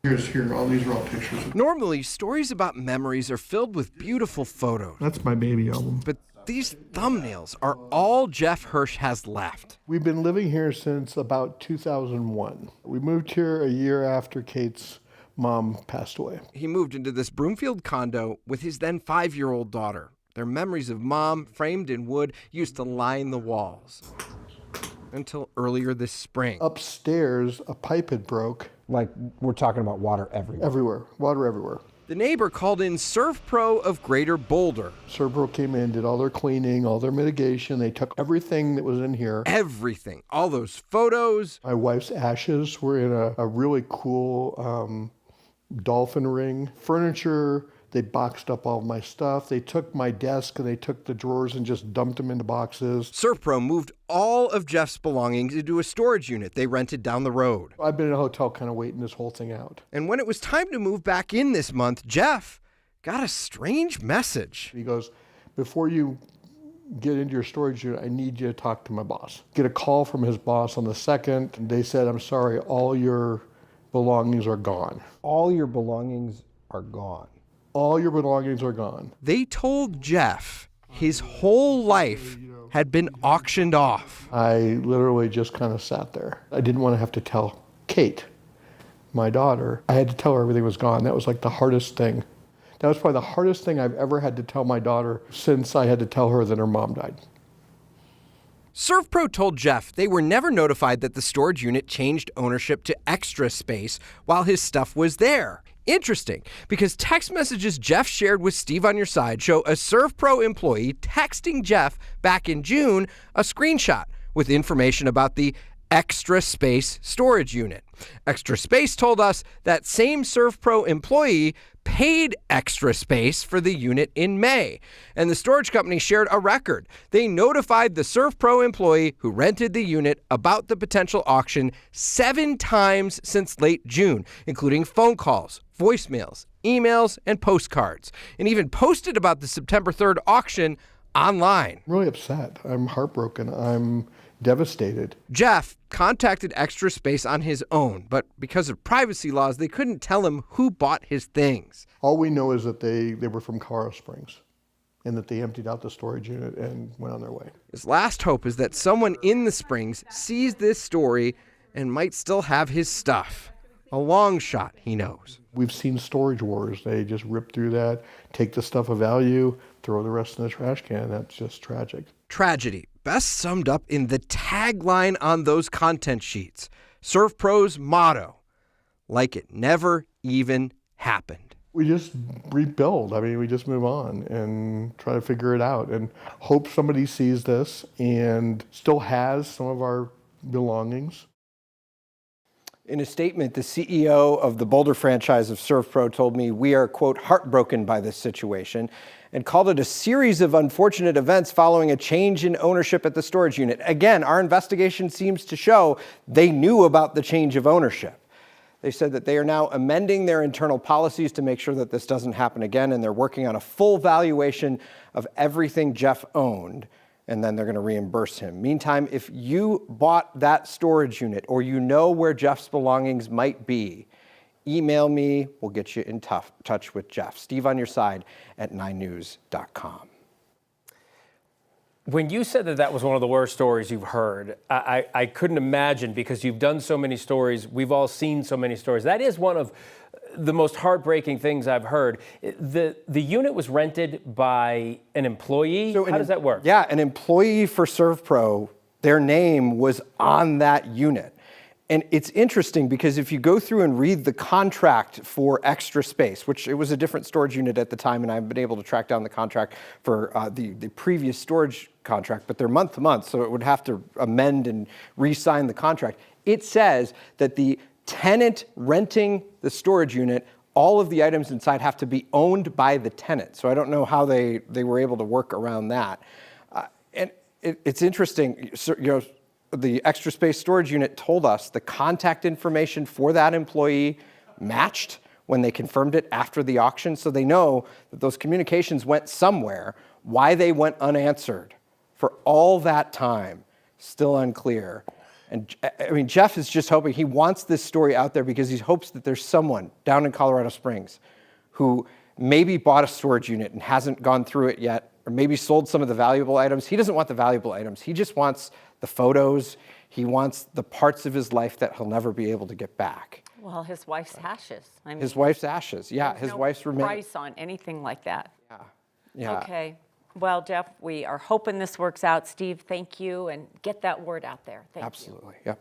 Here, all these are all pictures. Normally, stories about memories are filled with beautiful photos. That's my baby album. But these thumbnails are all Jeff Hersh has left. We've been living here since about 2001. We moved here a year after Kate's mom passed away. He moved into this Broomfield condo with his then 5-year-old daughter. Their memories of mom, framed in wood, used to line the walls. Until earlier this spring. Upstairs, a pipe had broke. Like, we're talking about water everywhere. Everywhere. Water everywhere. The neighbor called in ServPro of Greater Boulder. ServPro came in, did all their cleaning, all their mitigation. They took everything that was in here. Everything. All those photos. My wife's ashes were in a really cool dolphin ring. Furniture. They boxed up all of my stuff. They took my desk and they took the drawers and just dumped them into boxes. ServPro moved all of Jeff's belongings into a storage unit they rented down the road. I've been in a hotel kind of waiting this whole thing out. And when it was time to move back in this month, Jeff got a strange message. He goes, before you get into your storage unit, I need you to talk to my boss. Get a call from his boss on the 2nd. And they said, I'm sorry, all your belongings are gone. All your belongings are gone. All your belongings are gone. They told Jeff his whole life had been auctioned off. I literally just kind of sat there. I didn't want to have to tell Kate, my daughter. I had to tell her everything was gone. That was like the hardest thing. That was probably the hardest thing I've ever had to tell my daughter since I had to tell her that her mom died. ServPro told Jeff they were never notified that the storage unit changed ownership to Extra Space while his stuff was there. Interesting, because text messages Jeff shared with Steve on your side show a ServPro employee texting Jeff back in June a screenshot with information about the Extra Space storage unit. Extra Space told us that same ServPro employee paid Extra Space for the unit in May, and the storage company shared a record. They notified the ServPro employee who rented the unit about the potential auction 7 times since late June, including phone calls, voicemails, emails, and postcards, and even posted about the September 3rd auction online. I'm really upset. I'm heartbroken. I'm devastated. Jeff contacted Extra Space on his own, but because of privacy laws, they couldn't tell him who bought his things. All we know is that they were from Colorado Springs and that they emptied out the storage unit and went on their way. His last hope is that someone in the Springs sees this story and might still have his stuff. A long shot, he knows. We've seen storage wars. They just rip through that, take the stuff of value, throw the rest in the trash can. That's just tragic. Tragedy, best summed up in the tagline on those content sheets. ServPro's motto, like it never even happened. We just rebuild. I mean, we just move on and try to figure it out and hope somebody sees this and still has some of our belongings. In a statement, the CEO of the Boulder franchise of ServPro told me, we are, quote, heartbroken by this situation, and called it a series of unfortunate events following a change in ownership at the storage unit. Again, our investigation seems to show they knew about the change of ownership. They said that they are now amending their internal policies to make sure that this doesn't happen again, and they're working on a full valuation of everything Jeff owned, and then they're going to reimburse him. Meantime, if you bought that storage unit or you know where Jeff's belongings might be, email me. We'll get you in touch with Jeff. Steve on your side at 9news.com. When you said that that was one of the worst stories you've heard, I couldn't imagine, because you've done so many stories. We've all seen so many stories. That is one of the most heartbreaking things I've heard. The unit was rented by an employee. So how does that work? Yeah, an employee for ServPro, their name was on that unit. And it's interesting because if you go through and read the contract for Extra Space, which it was a different storage unit at the time, and I've been able to track down the contract for the previous storage contract, but they're month to month, so it would have to amend and re-sign the contract. It says that the tenant renting the storage unit, all of the items inside have to be owned by the tenant. So I don't know how they were able to work around that. And it's interesting, the Extra Space storage unit told us the contact information for that employee matched when they confirmed it after the auction, so they know that those communications went somewhere. Why they went unanswered for all that time, still unclear. And I mean, Jeff is just hoping, he wants this story out there because he hopes that there's someone down in Colorado Springs who maybe bought a storage unit and hasn't gone through it yet, or maybe sold some of the valuable items. He doesn't want the valuable items. He just wants the photos. He wants the parts of his life that he'll never be able to get back. Well, his wife's ashes. I mean, His wife's ashes, yeah, there's his no wife's remains. price on anything like that. Yeah. Okay. Well, Jeff, we are hoping this works out. Steve, thank you, and get that word out there. Thank you. Absolutely, yeah.